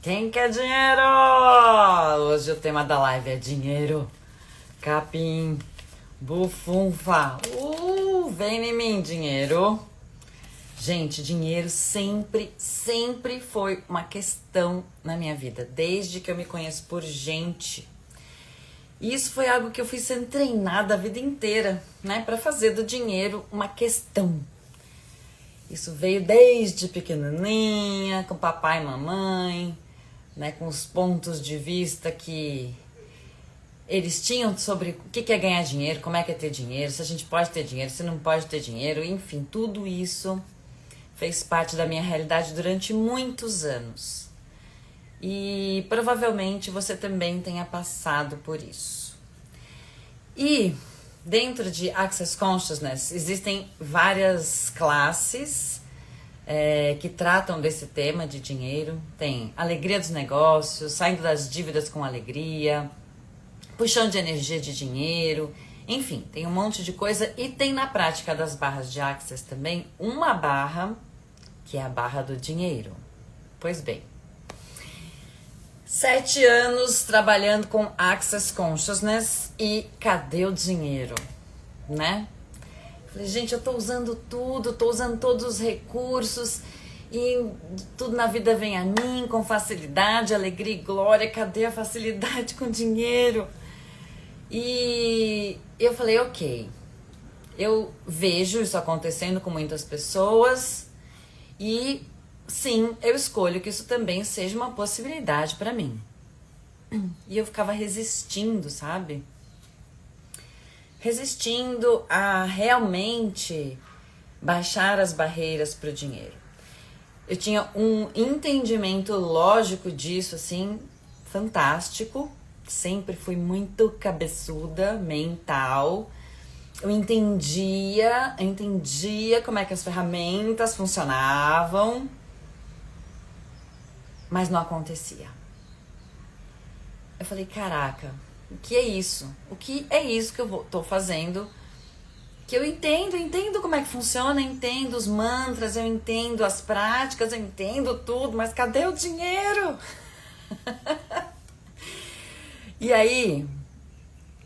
Quem quer dinheiro? Hoje o tema da live é dinheiro. Capim, bufunfa. Vem em mim, dinheiro. Gente, dinheiro sempre foi uma questão na minha vida, desde que eu me conheço por gente. E isso foi algo que eu fui sendo treinada a vida inteira, né, para fazer do dinheiro uma questão. Isso veio desde pequenininha, com papai e mamãe, né, com os pontos de vista que eles tinham sobre o que é ganhar dinheiro, como é que é ter dinheiro, se a gente pode ter dinheiro, se não pode ter dinheiro, enfim, tudo isso fez parte da minha realidade durante muitos anos. E provavelmente você também tenha passado por isso. E dentro de Access Consciousness existem várias classes que tratam desse tema de dinheiro. Tem alegria dos negócios, saindo das dívidas com alegria, puxão de energia de dinheiro, enfim, tem um monte de coisa. E tem na prática das barras de Access também uma barra que é a barra do dinheiro. Pois bem, 7 anos trabalhando com Access Consciousness e cadê o dinheiro, né? Falei, gente, eu tô usando tudo, tô usando todos os recursos e tudo na vida vem a mim com facilidade, alegria e glória. Cadê a facilidade com dinheiro? E eu falei, ok, eu vejo isso acontecendo com muitas pessoas e sim, eu escolho que isso também seja uma possibilidade para mim. E eu ficava resistindo, sabe? Resistindo a realmente baixar as barreiras para o dinheiro. Eu tinha um entendimento lógico disso, assim, fantástico. Sempre fui muito cabeçuda, mental. Eu entendia como é que as ferramentas funcionavam, mas não acontecia. Eu falei, caraca, o que é isso? O que é isso que eu tô fazendo? Que eu entendo como é que funciona, entendo os mantras, eu entendo as práticas, eu entendo tudo, mas cadê o dinheiro? E aí,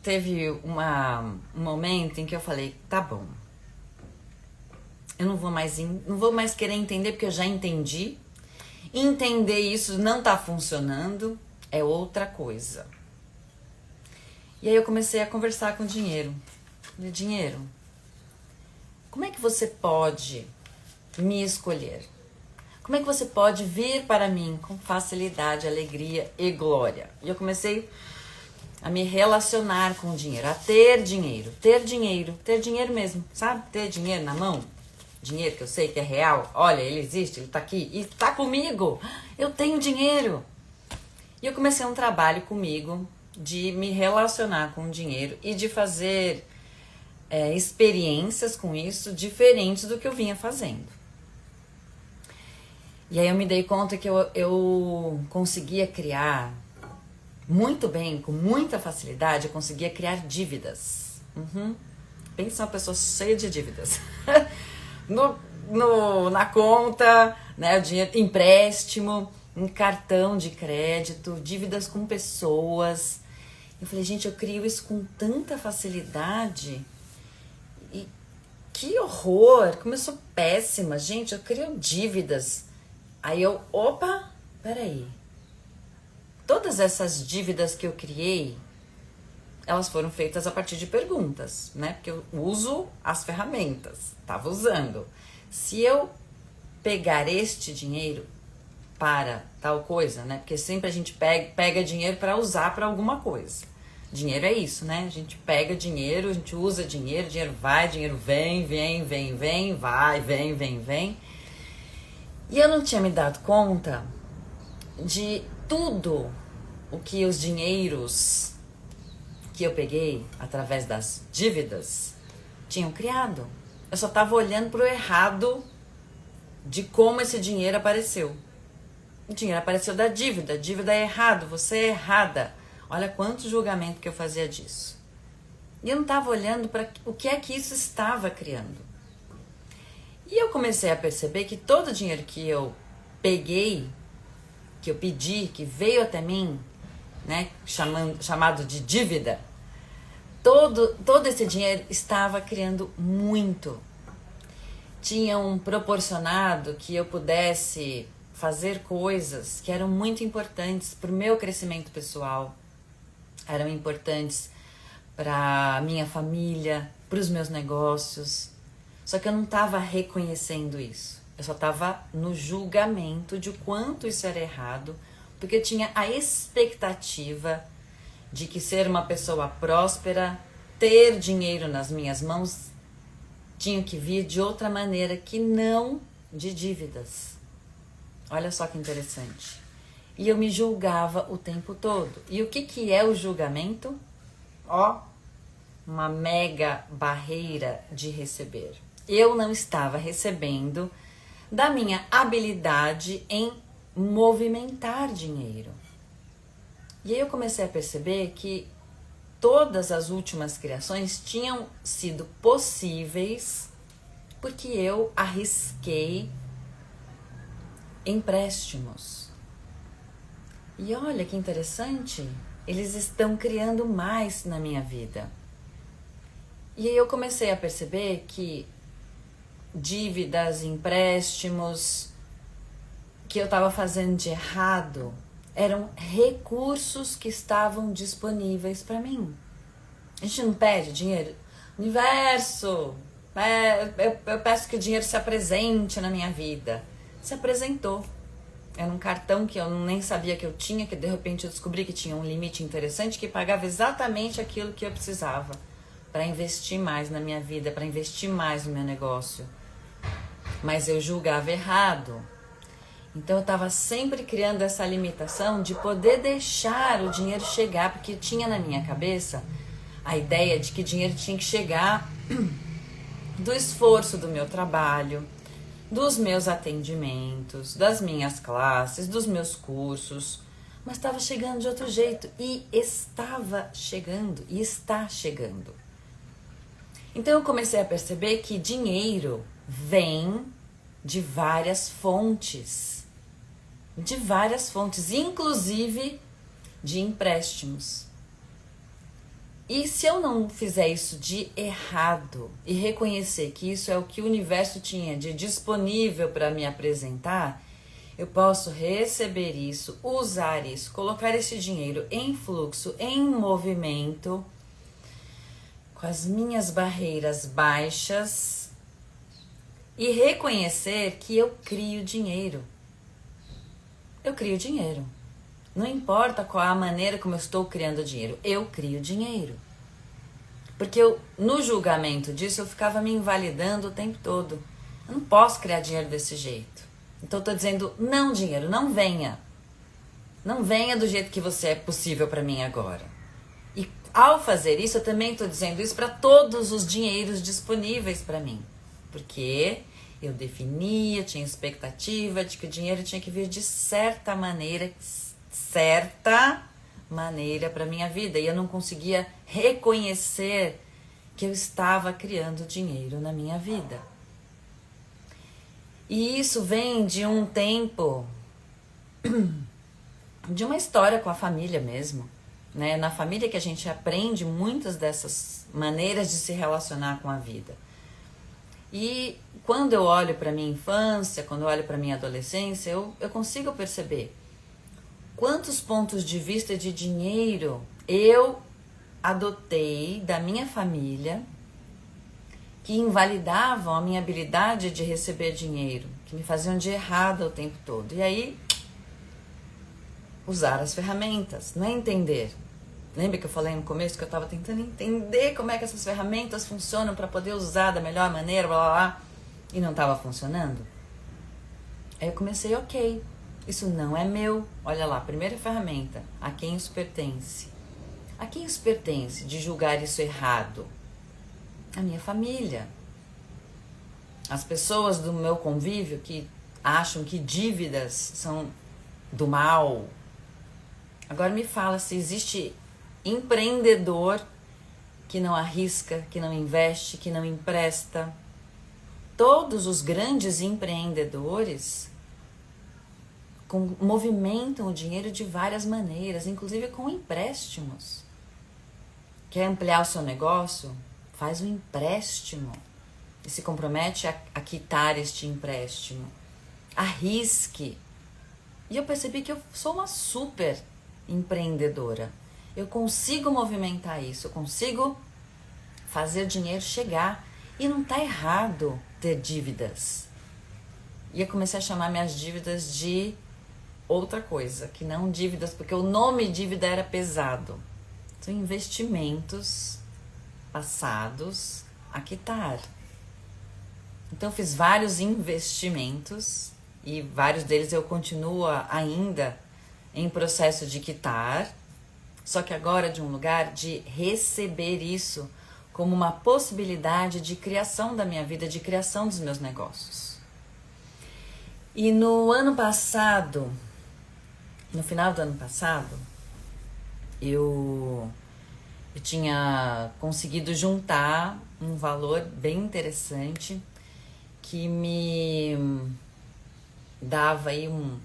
teve um momento em que eu falei, tá bom, eu não vou mais querer entender porque eu já entendi. Entender isso não tá funcionando é outra coisa. E aí eu comecei a conversar com o dinheiro. Falei, dinheiro, como é que você pode me escolher? Como é que você pode vir para mim com facilidade, alegria e glória? E eu comecei a me relacionar com o dinheiro, a ter dinheiro mesmo, sabe? Ter dinheiro na mão, dinheiro que eu sei que é real. Olha, ele existe, ele tá aqui e tá comigo. Eu tenho dinheiro. E eu comecei um trabalho comigo de me relacionar com o dinheiro e de fazer experiências com isso diferentes do que eu vinha fazendo. E aí eu me dei conta que eu conseguia criar muito bem, com muita facilidade, eu conseguia criar dívidas. Pensa uma pessoa cheia de dívidas. Na conta, né, o dinheiro, empréstimo, um cartão de crédito, dívidas com pessoas. Eu falei, gente, eu crio isso com tanta facilidade. E que horror, como eu sou péssima, gente, eu crio dívidas. Aí eu, opa, peraí. Todas essas dívidas que eu criei, elas foram feitas a partir de perguntas, né? Porque eu uso as ferramentas, estava usando. Se eu pegar este dinheiro para tal coisa, né? Porque sempre a gente pega dinheiro para usar para alguma coisa. Dinheiro é isso, né? A gente pega dinheiro, a gente usa dinheiro, dinheiro vai, dinheiro vem, vai, vem. E eu não tinha me dado conta de tudo o que os dinheiros que eu peguei através das dívidas tinham criado. Eu só estava olhando para o errado de como esse dinheiro apareceu. O dinheiro apareceu da dívida. A dívida é errado, você é errada. Olha quanto julgamento que eu fazia disso. E eu não estava olhando para o que é que isso estava criando. E eu comecei a perceber que todo o dinheiro que eu peguei que eu pedi, que veio até mim, né, chamado de dívida, todo esse dinheiro estava criando muito. Tinham proporcionado que eu pudesse fazer coisas que eram muito importantes para o meu crescimento pessoal, eram importantes para minha família, para os meus negócios. Só que eu não estava reconhecendo isso. Eu só estava no julgamento de quanto isso era errado, porque eu tinha a expectativa de que ser uma pessoa próspera, ter dinheiro nas minhas mãos, tinha que vir de outra maneira que não de dívidas. Olha só que interessante. E eu me julgava o tempo todo. E o que é o julgamento? Uma mega barreira de receber. Eu não estava recebendo da minha habilidade em movimentar dinheiro. E aí eu comecei a perceber que todas as últimas criações tinham sido possíveis porque eu arrisquei empréstimos. E olha que interessante, eles estão criando mais na minha vida. E aí eu comecei a perceber que dívidas, empréstimos que eu estava fazendo de errado eram recursos que estavam disponíveis para mim. A gente não pede dinheiro. Universo, eu peço que o dinheiro se apresente na minha vida. Se apresentou. Era um cartão que eu nem sabia que eu tinha, que de repente eu descobri que tinha um limite interessante que pagava exatamente aquilo que eu precisava para investir mais na minha vida, para investir mais no meu negócio. Mas eu julgava errado. Então eu estava sempre criando essa limitação de poder deixar o dinheiro chegar, porque tinha na minha cabeça a ideia de que dinheiro tinha que chegar do esforço do meu trabalho, dos meus atendimentos, das minhas classes, dos meus cursos, mas estava chegando de outro jeito e estava chegando e está chegando. Então eu comecei a perceber que dinheiro vem de várias fontes, inclusive de empréstimos. E se eu não fizer isso de errado e reconhecer que isso é o que o universo tinha de disponível para me apresentar, eu posso receber isso, usar isso, colocar esse dinheiro em fluxo, em movimento, com as minhas barreiras baixas e reconhecer que eu crio dinheiro. Eu crio dinheiro. Não importa qual a maneira como eu estou criando dinheiro, eu crio dinheiro. Porque no julgamento disso, eu ficava me invalidando o tempo todo. Eu não posso criar dinheiro desse jeito. Então eu estou dizendo, não, dinheiro, não venha. Não venha do jeito que você é possível para mim agora. E ao fazer isso, eu também estou dizendo isso para todos os dinheiros disponíveis para mim. Porque eu definia, tinha expectativa de que o dinheiro tinha que vir de certa maneira para minha vida, e eu não conseguia reconhecer que eu estava criando dinheiro na minha vida. E isso vem de um tempo, de uma história com a família mesmo, né? Na família que a gente aprende muitas dessas maneiras de se relacionar com a vida. E quando eu olho para minha infância, quando eu olho para minha adolescência, eu consigo perceber quantos pontos de vista de dinheiro eu adotei da minha família que invalidavam a minha habilidade de receber dinheiro, que me faziam de errado o tempo todo. E aí, usar as ferramentas, não é entender. Lembra que eu falei no começo que eu estava tentando entender como é que essas ferramentas funcionam para poder usar da melhor maneira, blá blá blá, e não estava funcionando? Aí eu comecei, ok, isso não é meu. Olha lá, primeira ferramenta, a quem isso pertence? A quem isso pertence de julgar isso errado? A minha família. As pessoas do meu convívio que acham que dívidas são do mal. Agora me fala se existe empreendedor que não arrisca, que não investe, que não empresta. Todos os grandes empreendedores movimentam o dinheiro de várias maneiras, inclusive com empréstimos. Quer ampliar o seu negócio? Faz um empréstimo e se compromete a quitar este empréstimo. Arrisque. E eu percebi que eu sou uma super empreendedora. Eu consigo movimentar isso, eu consigo fazer dinheiro chegar. E não tá errado ter dívidas. E eu comecei a chamar minhas dívidas de outra coisa, que não dívidas, porque o nome dívida era pesado. São investimentos passados a quitar. Então eu fiz vários investimentos e vários deles eu continuo ainda em processo de quitar, só que agora de um lugar de receber isso como uma possibilidade de criação da minha vida, de criação dos meus negócios. E no ano passado, no final do ano passado, eu tinha conseguido juntar um valor bem interessante que me dava aí um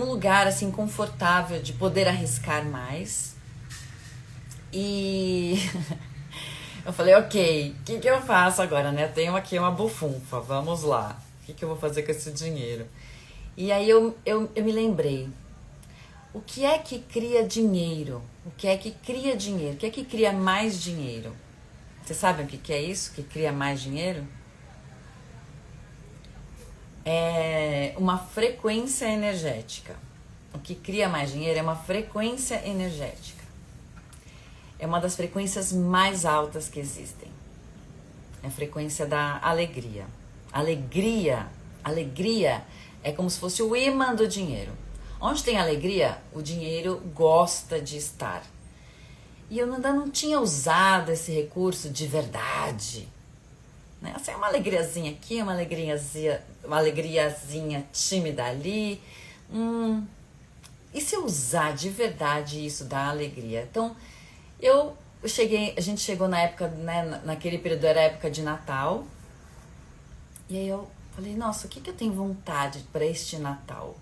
lugar assim confortável de poder arriscar mais. E eu falei, ok, o que eu faço agora, né? Tenho aqui uma bufunfa, vamos lá. O que eu vou fazer com esse dinheiro? E aí eu me lembrei, o que é que cria dinheiro? O que é que cria dinheiro? O que é que cria mais dinheiro? Vocês sabem o que é isso, que cria mais dinheiro? É uma frequência energética. O que cria mais dinheiro é uma frequência energética. É uma das frequências mais altas que existem. É a frequência da alegria. Alegria é como se fosse o imã do dinheiro. Onde tem alegria, o dinheiro gosta de estar. E eu ainda não tinha usado esse recurso de verdade. Né? Assim, uma alegriazinha aqui, uma alegriazinha tímida ali. E se eu usar de verdade isso da alegria? Então, a gente chegou na época, né, naquele período era a época de Natal. E aí eu falei, nossa, o que eu tenho vontade para este Natal?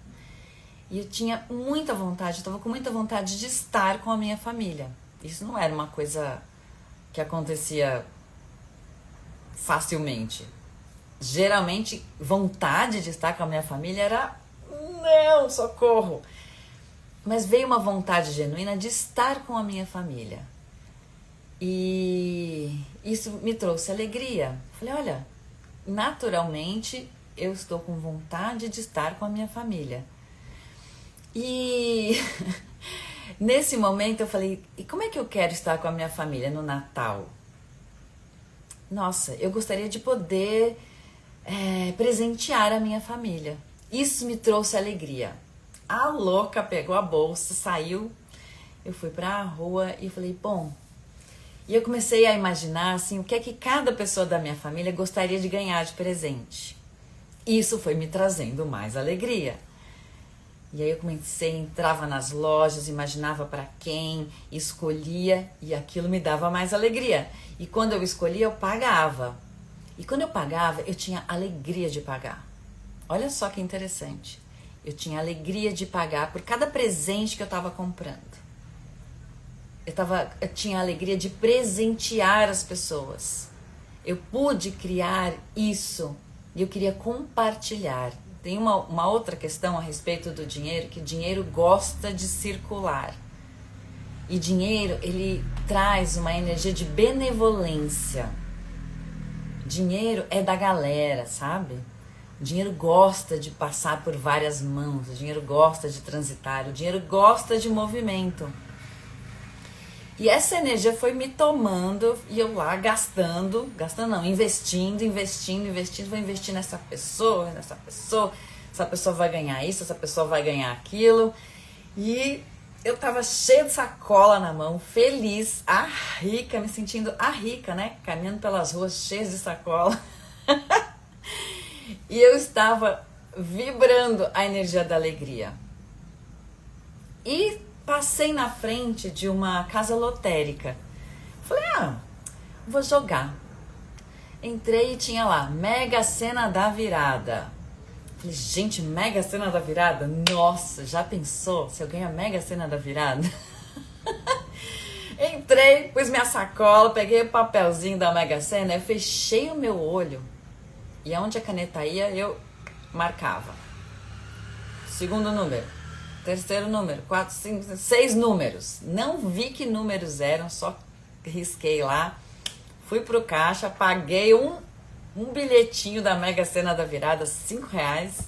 E eu tinha muita vontade, eu estava com muita vontade de estar com a minha família. Isso não era uma coisa que acontecia facilmente. Geralmente, vontade de estar com a minha família era, não, socorro. Mas veio uma vontade genuína de estar com a minha família. E isso me trouxe alegria. Falei, olha, naturalmente eu estou com vontade de estar com a minha família. E nesse momento eu falei, e como é que eu quero estar com a minha família no Natal? Nossa, eu gostaria de poder presentear a minha família. Isso me trouxe alegria. A louca pegou a bolsa, saiu, eu fui pra rua e falei, bom... E eu comecei a imaginar, assim, o que é que cada pessoa da minha família gostaria de ganhar de presente. Isso foi me trazendo mais alegria. E aí eu comecei, entrava nas lojas, imaginava para quem, escolhia e aquilo me dava mais alegria. E quando eu escolhia, eu pagava. E quando eu pagava, eu tinha alegria de pagar. Olha só que interessante. Eu tinha alegria de pagar por cada presente que eu estava comprando. Eu tinha a alegria de presentear as pessoas. Eu pude criar isso e eu queria compartilhar. Tem uma outra questão a respeito do dinheiro, que dinheiro gosta de circular. E dinheiro, ele traz uma energia de benevolência. Dinheiro é da galera, sabe? O dinheiro gosta de passar por várias mãos, o dinheiro gosta de transitar, o dinheiro gosta de movimento. E essa energia foi me tomando e eu lá investindo, vou investir nessa pessoa, essa pessoa vai ganhar isso, essa pessoa vai ganhar aquilo. E eu tava cheia de sacola na mão, feliz, a rica, me sentindo a rica, né? Caminhando pelas ruas cheias de sacola. E eu estava vibrando a energia da alegria. E passei na frente de uma casa lotérica. Falei, vou jogar. Entrei e tinha lá, Mega Sena da Virada. Falei, gente, Mega Sena da Virada? Nossa, já pensou se eu ganhar Mega Sena da Virada? Entrei, pus minha sacola, peguei o papelzinho da Mega Sena, eu fechei o meu olho e aonde a caneta ia, eu marcava. Segundo número, terceiro número, 4, 5, 6 números. Não vi que números eram, só risquei lá. Fui pro caixa, paguei um bilhetinho da Mega Sena da Virada, R$5.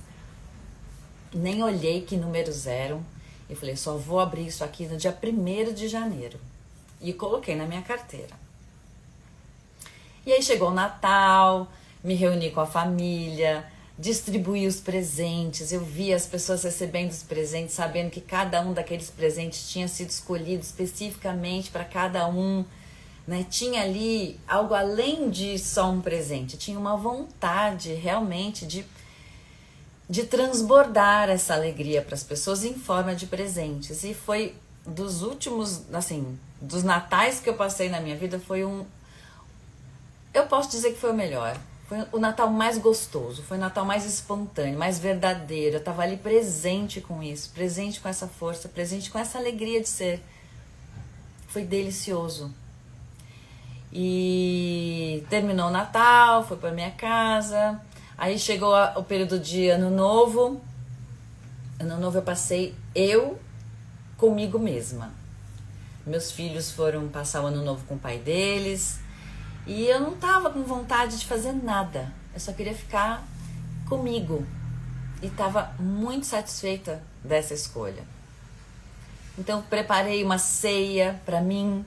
Nem olhei que números eram. Eu falei, só vou abrir isso aqui no dia 1º de janeiro. E coloquei na minha carteira. E aí chegou o Natal, me reuni com a família, distribuí os presentes. Eu vi as pessoas recebendo os presentes, sabendo que cada um daqueles presentes tinha sido escolhido especificamente para cada um. Né? Tinha ali algo além de só um presente. Tinha uma vontade realmente de transbordar essa alegria para as pessoas em forma de presentes. E foi dos últimos, assim, dos natais que eu passei na minha vida, foi eu posso dizer que foi o melhor. Foi o Natal mais gostoso, foi o Natal mais espontâneo, mais verdadeiro. Eu estava ali presente com isso, presente com essa força, presente com essa alegria de ser. Foi delicioso. E terminou o Natal, fui para minha casa. Aí chegou o período de Ano Novo. Ano Novo eu passei comigo mesma. Meus filhos foram passar o Ano Novo com o pai deles. E eu não tava com vontade de fazer nada. Eu só queria ficar comigo. E tava muito satisfeita dessa escolha. Então preparei uma ceia para mim.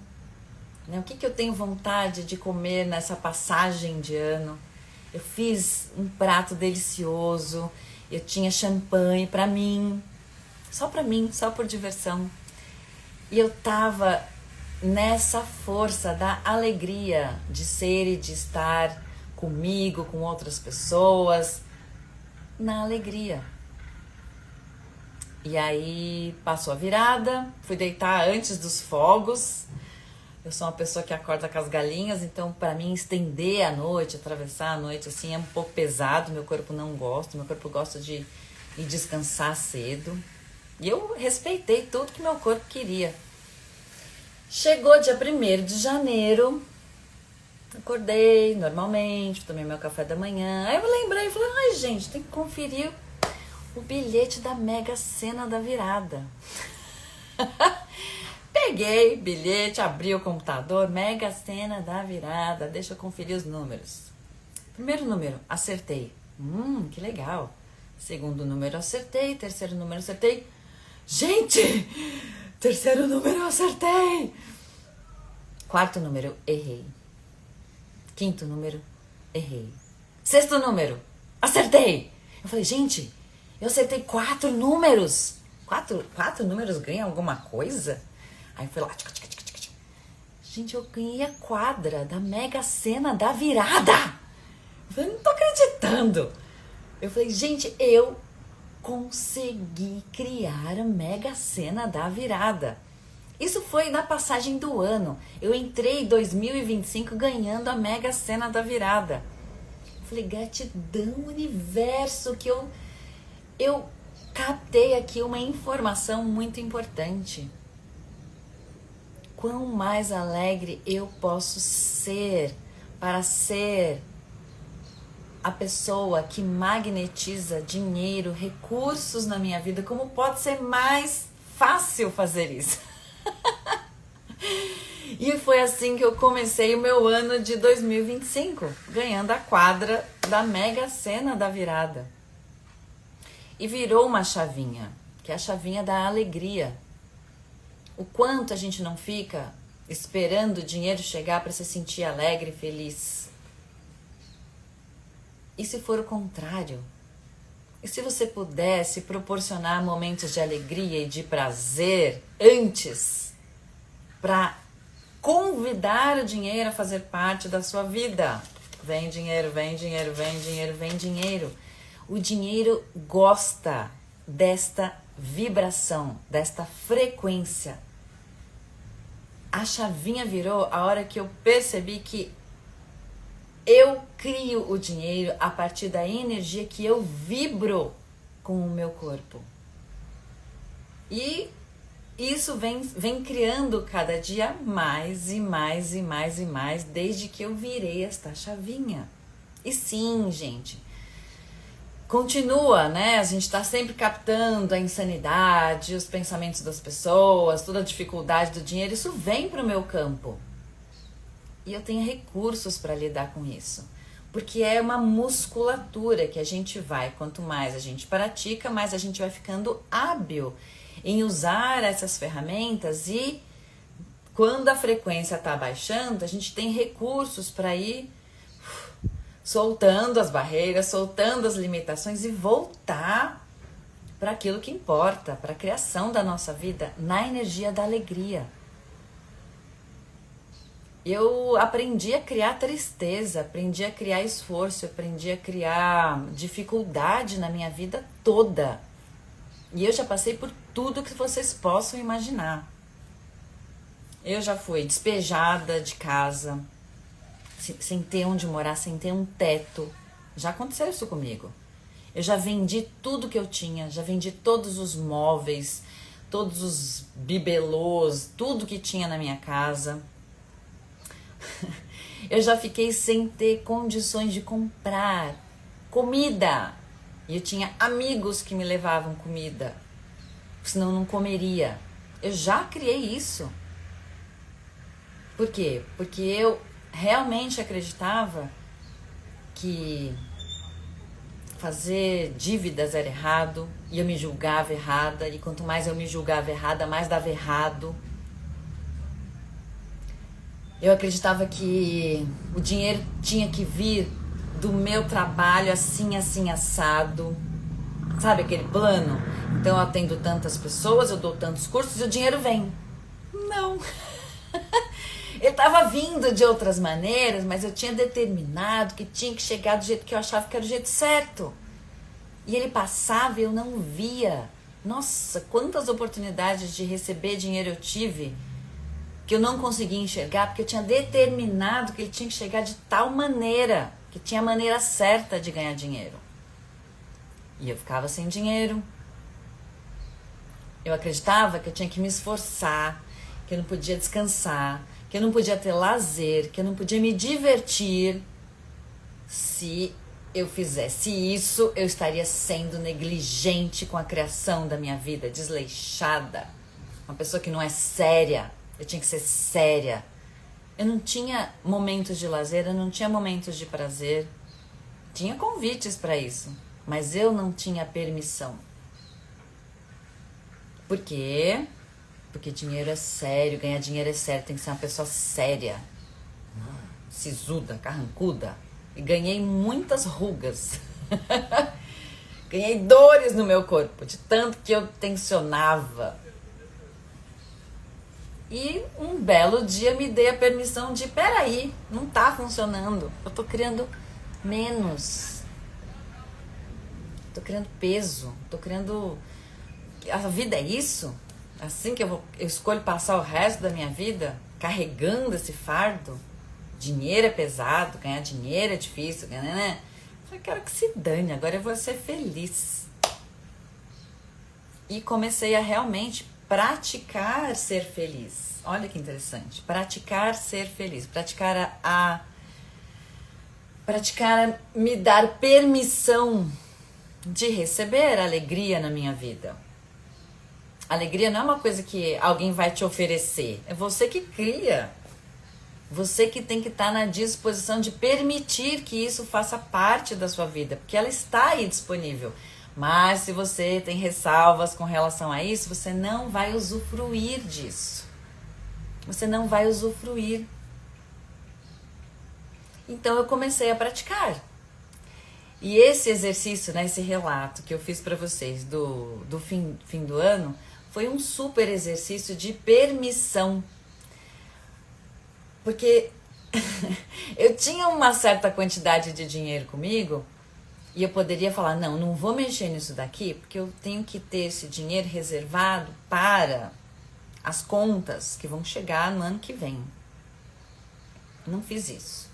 Né? O que eu tenho vontade de comer nessa passagem de ano? Eu fiz um prato delicioso. Eu tinha champanhe para mim, só por diversão. E eu tava nessa força da alegria de ser e de estar comigo, com outras pessoas, na alegria. E aí passou a virada, fui deitar antes dos fogos. Eu sou uma pessoa que acorda com as galinhas, então para mim estender a noite, atravessar a noite assim é um pouco pesado, meu corpo não gosta, meu corpo gosta de ir descansar cedo. E eu respeitei tudo que meu corpo queria. Chegou dia 1º de janeiro, acordei normalmente, tomei meu café da manhã. Aí eu lembrei e falei, ai gente, tem que conferir o bilhete da Mega Sena da Virada. Peguei bilhete, abri o computador, Mega Sena da Virada, deixa eu conferir os números. Primeiro número, acertei. Que legal. Segundo número, acertei. Terceiro número, acertei. Gente, terceiro número, acertei. Quarto número, errei. Quinto número, errei. Sexto número, acertei. Eu falei, gente, eu acertei 4 números. Quatro números ganham alguma coisa? Aí fui lá. Gente, eu ganhei a quadra da Mega Sena da Virada. Eu falei, não tô acreditando. Eu falei, gente, eu consegui criar a Mega Sena da Virada. Isso foi na passagem do ano. Eu entrei em 2025 ganhando a Mega Sena da Virada. Eu falei, gratidão, universo, que eu captei aqui uma informação muito importante. Quão mais alegre eu posso ser para ser a pessoa que magnetiza dinheiro, recursos na minha vida, como pode ser mais fácil fazer isso? E foi assim que eu comecei o meu ano de 2025, ganhando a quadra da Mega Sena da Virada. E virou uma chavinha, que é a chavinha da alegria. O quanto a gente não fica esperando o dinheiro chegar para se sentir alegre e feliz. E se for o contrário? E se você pudesse proporcionar momentos de alegria e de prazer antes, para convidar o dinheiro a fazer parte da sua vida? Vem dinheiro, vem dinheiro, vem dinheiro, vem dinheiro. O dinheiro gosta desta vibração, desta frequência. A chavinha virou a hora que eu percebi que Eu crio o dinheiro a partir da energia que eu vibro com o meu corpo. E isso vem criando cada dia mais e mais e mais e mais, desde que eu virei esta chavinha. E sim, gente, continua, né? A gente tá sempre captando a insanidade, os pensamentos das pessoas, toda a dificuldade do dinheiro, isso vem pro meu campo. E eu tenho recursos para lidar com isso. Porque é uma musculatura que a gente vai, quanto mais a gente pratica, mais a gente vai ficando hábil em usar essas ferramentas, e quando a frequência está baixando, a gente tem recursos para ir soltando as barreiras, soltando as limitações e voltar para aquilo que importa, para a criação da nossa vida, na energia da alegria. Eu aprendi a criar tristeza, aprendi a criar esforço, aprendi a criar dificuldade na minha vida toda. E eu já passei por tudo que vocês possam imaginar. Eu já fui despejada de casa, sem ter onde morar, sem ter um teto. Já aconteceu isso comigo. Eu já vendi tudo que eu tinha, já vendi todos os móveis, todos os bibelôs, tudo que tinha na minha casa. Eu já fiquei sem ter condições de comprar comida. E eu tinha amigos que me levavam comida, senão eu não comeria. Eu já criei isso. Por quê? Porque eu realmente acreditava que fazer dívidas era errado, e eu me julgava errada, e quanto mais eu me julgava errada, mais dava errado. Eu acreditava que o dinheiro tinha que vir do meu trabalho assim, assim, assado. Sabe aquele plano? Então eu atendo tantas pessoas, eu dou tantos cursos e o dinheiro vem. Não. Ele estava vindo de outras maneiras, mas eu tinha determinado que tinha que chegar do jeito que eu achava que era o jeito certo. E ele passava e eu não via. Nossa, quantas oportunidades de receber dinheiro eu tive que eu não conseguia enxergar, porque eu tinha determinado que ele tinha que chegar de tal maneira, que tinha a maneira certa de ganhar dinheiro. E eu ficava sem dinheiro. Eu acreditava que eu tinha que me esforçar, que eu não podia descansar, que eu não podia ter lazer, que eu não podia me divertir. Se eu fizesse isso, eu estaria sendo negligente com a criação da minha vida, desleixada. Uma pessoa que não é séria. Eu tinha que ser séria. Eu não tinha momentos de lazer, eu não tinha momentos de prazer. Tinha convites para isso, mas eu não tinha permissão. Por quê? Porque dinheiro é sério, ganhar dinheiro é sério, tem que ser uma pessoa séria, sisuda, carrancuda. E ganhei muitas rugas. Ganhei dores no meu corpo, de tanto que eu tensionava. E um belo dia me dei a permissão de, peraí, não tá funcionando. Eu tô criando menos. Tô criando peso. Tô criando... A vida é isso? Assim que eu escolho passar o resto da minha vida carregando esse fardo? Dinheiro é pesado, ganhar dinheiro é difícil, né? Eu quero que se dane, agora eu vou ser feliz. E comecei a realmente praticar ser feliz. Olha que interessante. Praticar ser feliz. Praticar a me dar permissão de receber alegria na minha vida. Alegria não é uma coisa que alguém vai te oferecer. É você que cria. Você que tem que estar na disposição de permitir que isso faça parte da sua vida. Porque ela está aí disponível. Mas se você tem ressalvas com relação a isso, você não vai usufruir disso. Você não vai usufruir. Então eu comecei a praticar. E esse exercício, né, esse relato que eu fiz para vocês do fim do ano, foi um super exercício de permissão. Porque eu tinha uma certa quantidade de dinheiro comigo e eu poderia falar, não vou mexer nisso daqui, porque eu tenho que ter esse dinheiro reservado para as contas que vão chegar no ano que vem. Não fiz isso.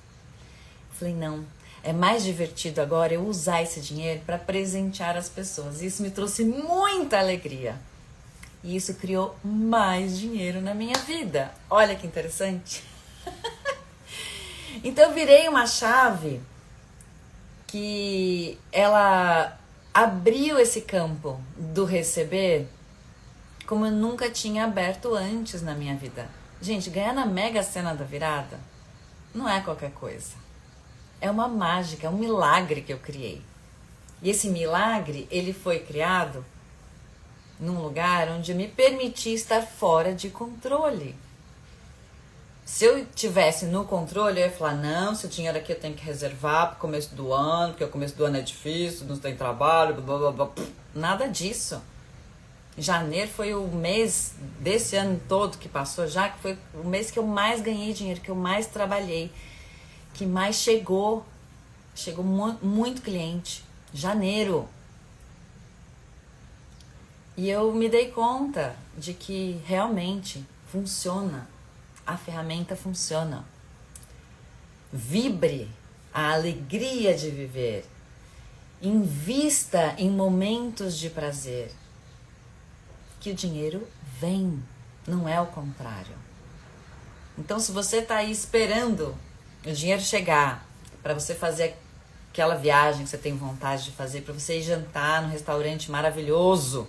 Falei, não, é mais divertido agora eu usar esse dinheiro para presentear as pessoas. Isso me trouxe muita alegria. E isso criou mais dinheiro na minha vida. Olha que interessante. Então eu virei uma chave que ela abriu esse campo do receber como eu nunca tinha aberto antes na minha vida. Gente, ganhar na Mega Sena da Virada não é qualquer coisa. É uma mágica, é um milagre que eu criei. E esse milagre, ele foi criado num lugar onde eu me permiti estar fora de controle. Se eu tivesse no controle, eu ia falar, não, esse dinheiro aqui eu tenho que reservar para o começo do ano, porque o começo do ano é difícil, não tem trabalho, blá, blá, blá. Nada disso. Janeiro foi o mês desse ano todo que passou, já que foi o mês que eu mais ganhei dinheiro, que eu mais trabalhei, que mais chegou muito cliente. Janeiro. E eu me dei conta de que realmente funciona. A ferramenta funciona. Vibre a alegria de viver. Invista em momentos de prazer. Que o dinheiro vem, não é o contrário. Então, se você está aí esperando o dinheiro chegar para você fazer aquela viagem que você tem vontade de fazer, para você ir jantar num restaurante maravilhoso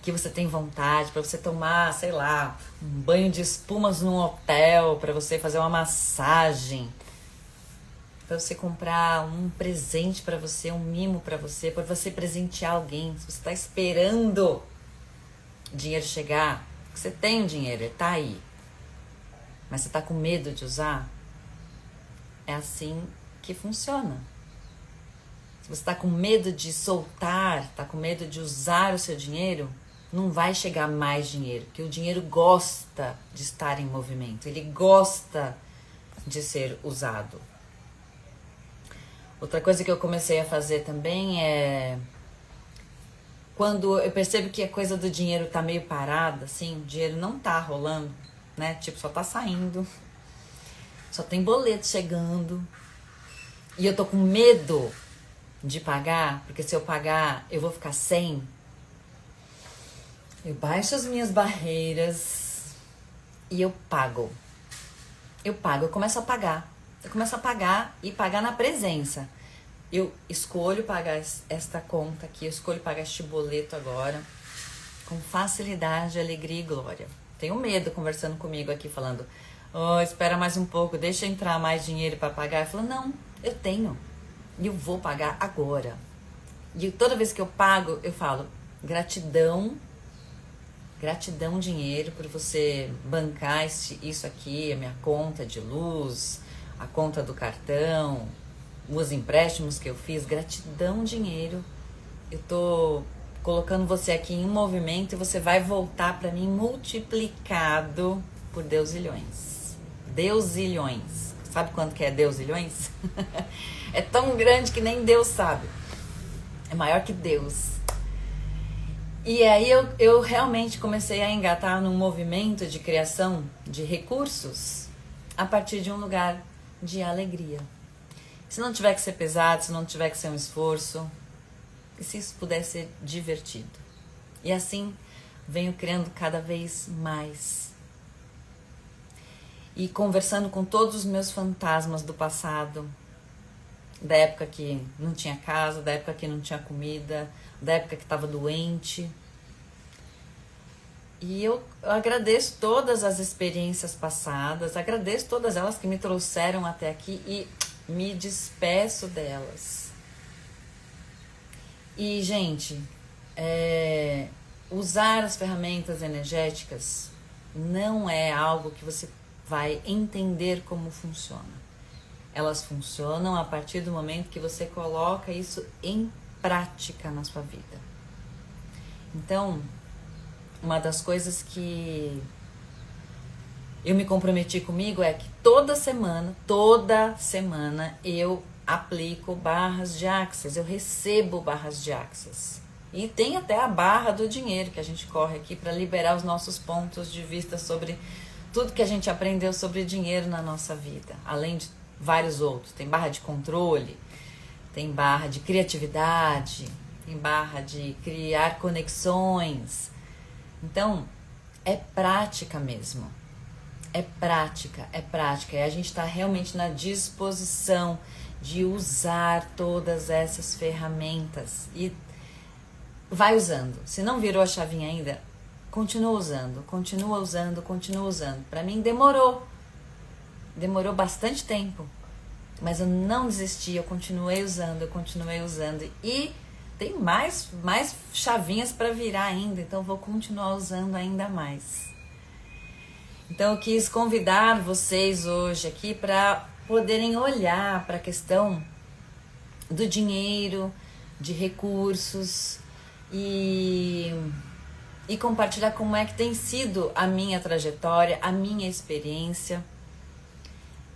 que você tem vontade, para você tomar, sei lá, um banho de espumas num hotel, para você fazer uma massagem, para você comprar um presente para você, um mimo para você presentear alguém. Se você está esperando o dinheiro chegar, você tem o dinheiro, ele está aí, mas você está com medo de usar, é assim que funciona. Se você está com medo de soltar, está com medo de usar o seu dinheiro, não vai chegar mais dinheiro, porque o dinheiro gosta de estar em movimento, ele gosta de ser usado. Outra coisa que eu comecei a fazer também é, quando eu percebo que a coisa do dinheiro tá meio parada, assim, o dinheiro não tá rolando, né? Tipo, só tá saindo, só tem boleto chegando, e eu tô com medo de pagar, porque se eu pagar eu vou ficar sem. Eu baixo as minhas barreiras e eu pago. Eu começo a pagar. Eu começo a pagar e pagar na presença. Eu escolho pagar esta conta aqui, eu escolho pagar este boleto agora, com facilidade, alegria e glória. Tenho medo conversando comigo aqui, falando, oh, espera mais um pouco, deixa entrar mais dinheiro para pagar. Eu falo, não, eu tenho. E eu vou pagar agora. E toda vez que eu pago, eu falo, gratidão, dinheiro, por você bancar isso aqui, a minha conta de luz, a conta do cartão, os empréstimos que eu fiz. Gratidão, dinheiro. Eu tô colocando você aqui em movimento e você vai voltar para mim multiplicado por deusilhões. Deusilhões. Sabe quanto que é deusilhões? É tão grande que nem Deus sabe. É maior que Deus. E aí eu realmente comecei a engatar num movimento de criação de recursos a partir de um lugar de alegria. Se não tiver que ser pesado, se não tiver que ser um esforço, e se isso puder ser divertido. E assim venho criando cada vez mais. E conversando com todos os meus fantasmas do passado, da época que não tinha casa, da época que não tinha comida, da época que estava doente. E eu agradeço todas as experiências passadas, agradeço todas elas que me trouxeram até aqui e me despeço delas. E, gente, usar as ferramentas energéticas não é algo que você vai entender como funciona. Elas funcionam a partir do momento que você coloca isso em prática na sua vida. Então, uma das coisas que eu me comprometi comigo é que toda semana eu aplico barras de Access, eu recebo barras de Access. E tem até a barra do dinheiro que a gente corre aqui para liberar os nossos pontos de vista sobre tudo que a gente aprendeu sobre dinheiro na nossa vida. Além de vários outros. Tem barra de controle, tem barra de criatividade, tem barra de criar conexões. Então, é prática mesmo. É prática. E a gente está realmente na disposição de usar todas essas ferramentas. E vai usando. Se não virou a chavinha ainda, continua usando. Para mim demorou bastante tempo, mas eu não desisti, eu continuei usando. E tem mais chavinhas para virar ainda, então vou continuar usando ainda mais. Então eu quis convidar vocês hoje aqui para poderem olhar para a questão do dinheiro, de recursos e compartilhar como é que tem sido a minha trajetória, a minha experiência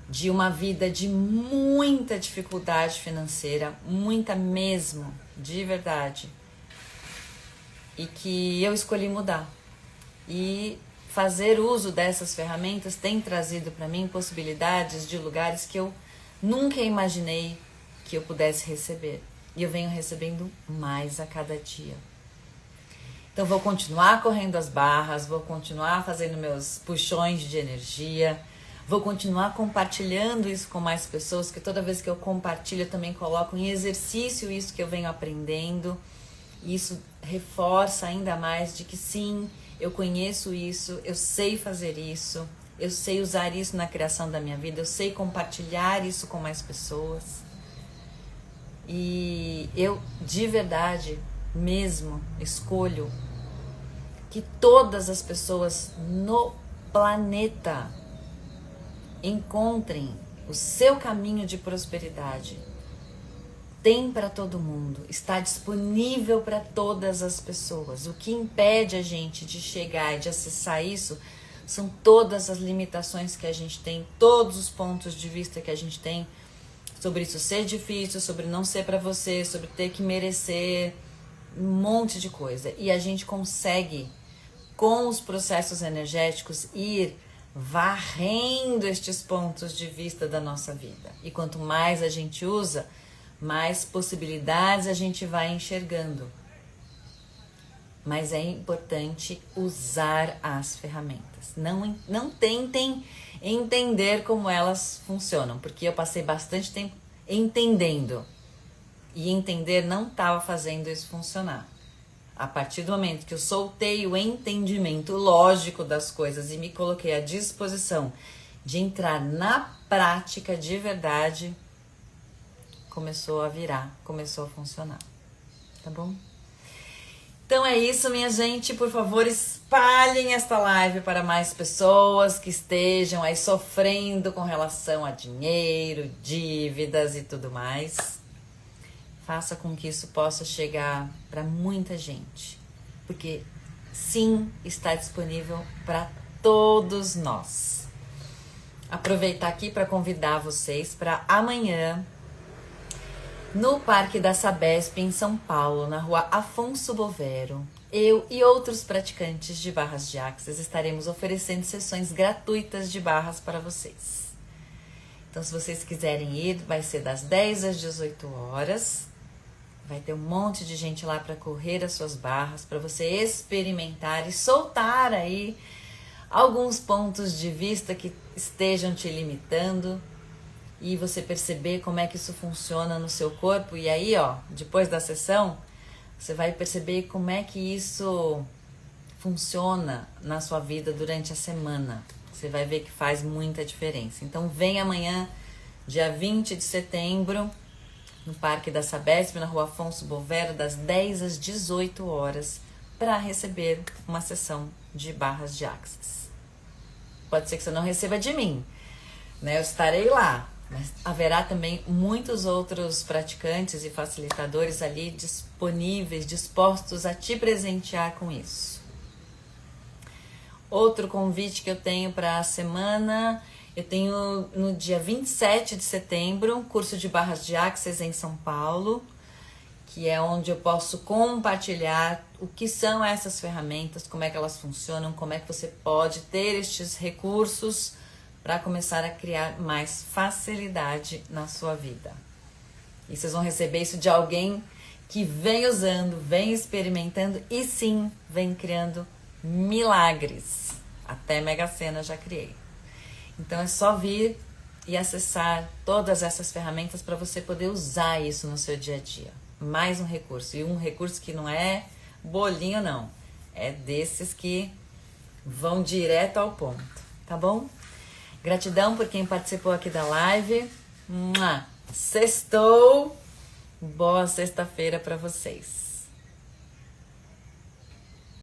de uma vida de muita dificuldade financeira, muita mesmo, de verdade, e que eu escolhi mudar. E fazer uso dessas ferramentas tem trazido para mim possibilidades de lugares que eu nunca imaginei que eu pudesse receber. E eu venho recebendo mais a cada dia. Então vou continuar correndo as barras, vou continuar fazendo meus puxões de energia, vou continuar compartilhando isso com mais pessoas, que toda vez que eu compartilho eu também coloco em exercício isso que eu venho aprendendo. E isso reforça ainda mais de que sim, eu conheço isso, eu sei fazer isso, eu sei usar isso na criação da minha vida, eu sei compartilhar isso com mais pessoas. E eu, de verdade, mesmo escolho que todas as pessoas no planeta encontrem o seu caminho de prosperidade. Tem para todo mundo, está disponível para todas as pessoas. O que impede a gente de chegar e de acessar isso são todas as limitações que a gente tem, todos os pontos de vista que a gente tem sobre isso ser difícil, sobre não ser para você, sobre ter que merecer, um monte de coisa. E a gente consegue, com os processos energéticos, ir varrendo estes pontos de vista da nossa vida. E quanto mais a gente usa, mais possibilidades a gente vai enxergando. Mas é importante usar as ferramentas. Não tentem entender como elas funcionam, porque eu passei bastante tempo entendendo. E entender não estava fazendo isso funcionar. A partir do momento que eu soltei o entendimento lógico das coisas e me coloquei à disposição de entrar na prática de verdade, começou a virar, começou a funcionar, tá bom? Então é isso, minha gente, por favor, espalhem esta live para mais pessoas que estejam aí sofrendo com relação a dinheiro, dívidas e tudo mais. Faça com que isso possa chegar para muita gente, porque sim, está disponível para todos nós. Aproveitar aqui para convidar vocês para amanhã, no Parque da Sabesp, em São Paulo, na rua Afonso Bovero, eu e outros praticantes de barras de Axis estaremos oferecendo sessões gratuitas de barras para vocês. Então, se vocês quiserem ir, vai ser das 10 às 18 horas. Vai ter um monte de gente lá para correr as suas barras, para você experimentar e soltar aí alguns pontos de vista que estejam te limitando. E você perceber como é que isso funciona no seu corpo. E aí, ó, depois da sessão, você vai perceber como é que isso funciona na sua vida durante a semana. Você vai ver que faz muita diferença. Então, vem amanhã, dia 20 de setembro, no Parque da Sabesp, na rua Afonso Bovero, das 10 às 18 horas, para receber uma sessão de barras de Axis. Pode ser que você não receba de mim, né? Eu estarei lá. Mas haverá também muitos outros praticantes e facilitadores ali disponíveis, dispostos a te presentear com isso. Outro convite que eu tenho para a semana, eu tenho no dia 27 de setembro, um curso de barras de Axis em São Paulo, que é onde eu posso compartilhar o que são essas ferramentas, como é que elas funcionam, como é que você pode ter estes recursos para começar a criar mais facilidade na sua vida. E vocês vão receber isso de alguém que vem usando, vem experimentando e sim, vem criando milagres. Até Mega Sena já criei. Então é só vir e acessar todas essas ferramentas para você poder usar isso no seu dia a dia. Mais um recurso. E um recurso que não é bolinho, não. É desses que vão direto ao ponto. Tá bom? Gratidão por quem participou aqui da live. Sextou! Boa sexta-feira para vocês.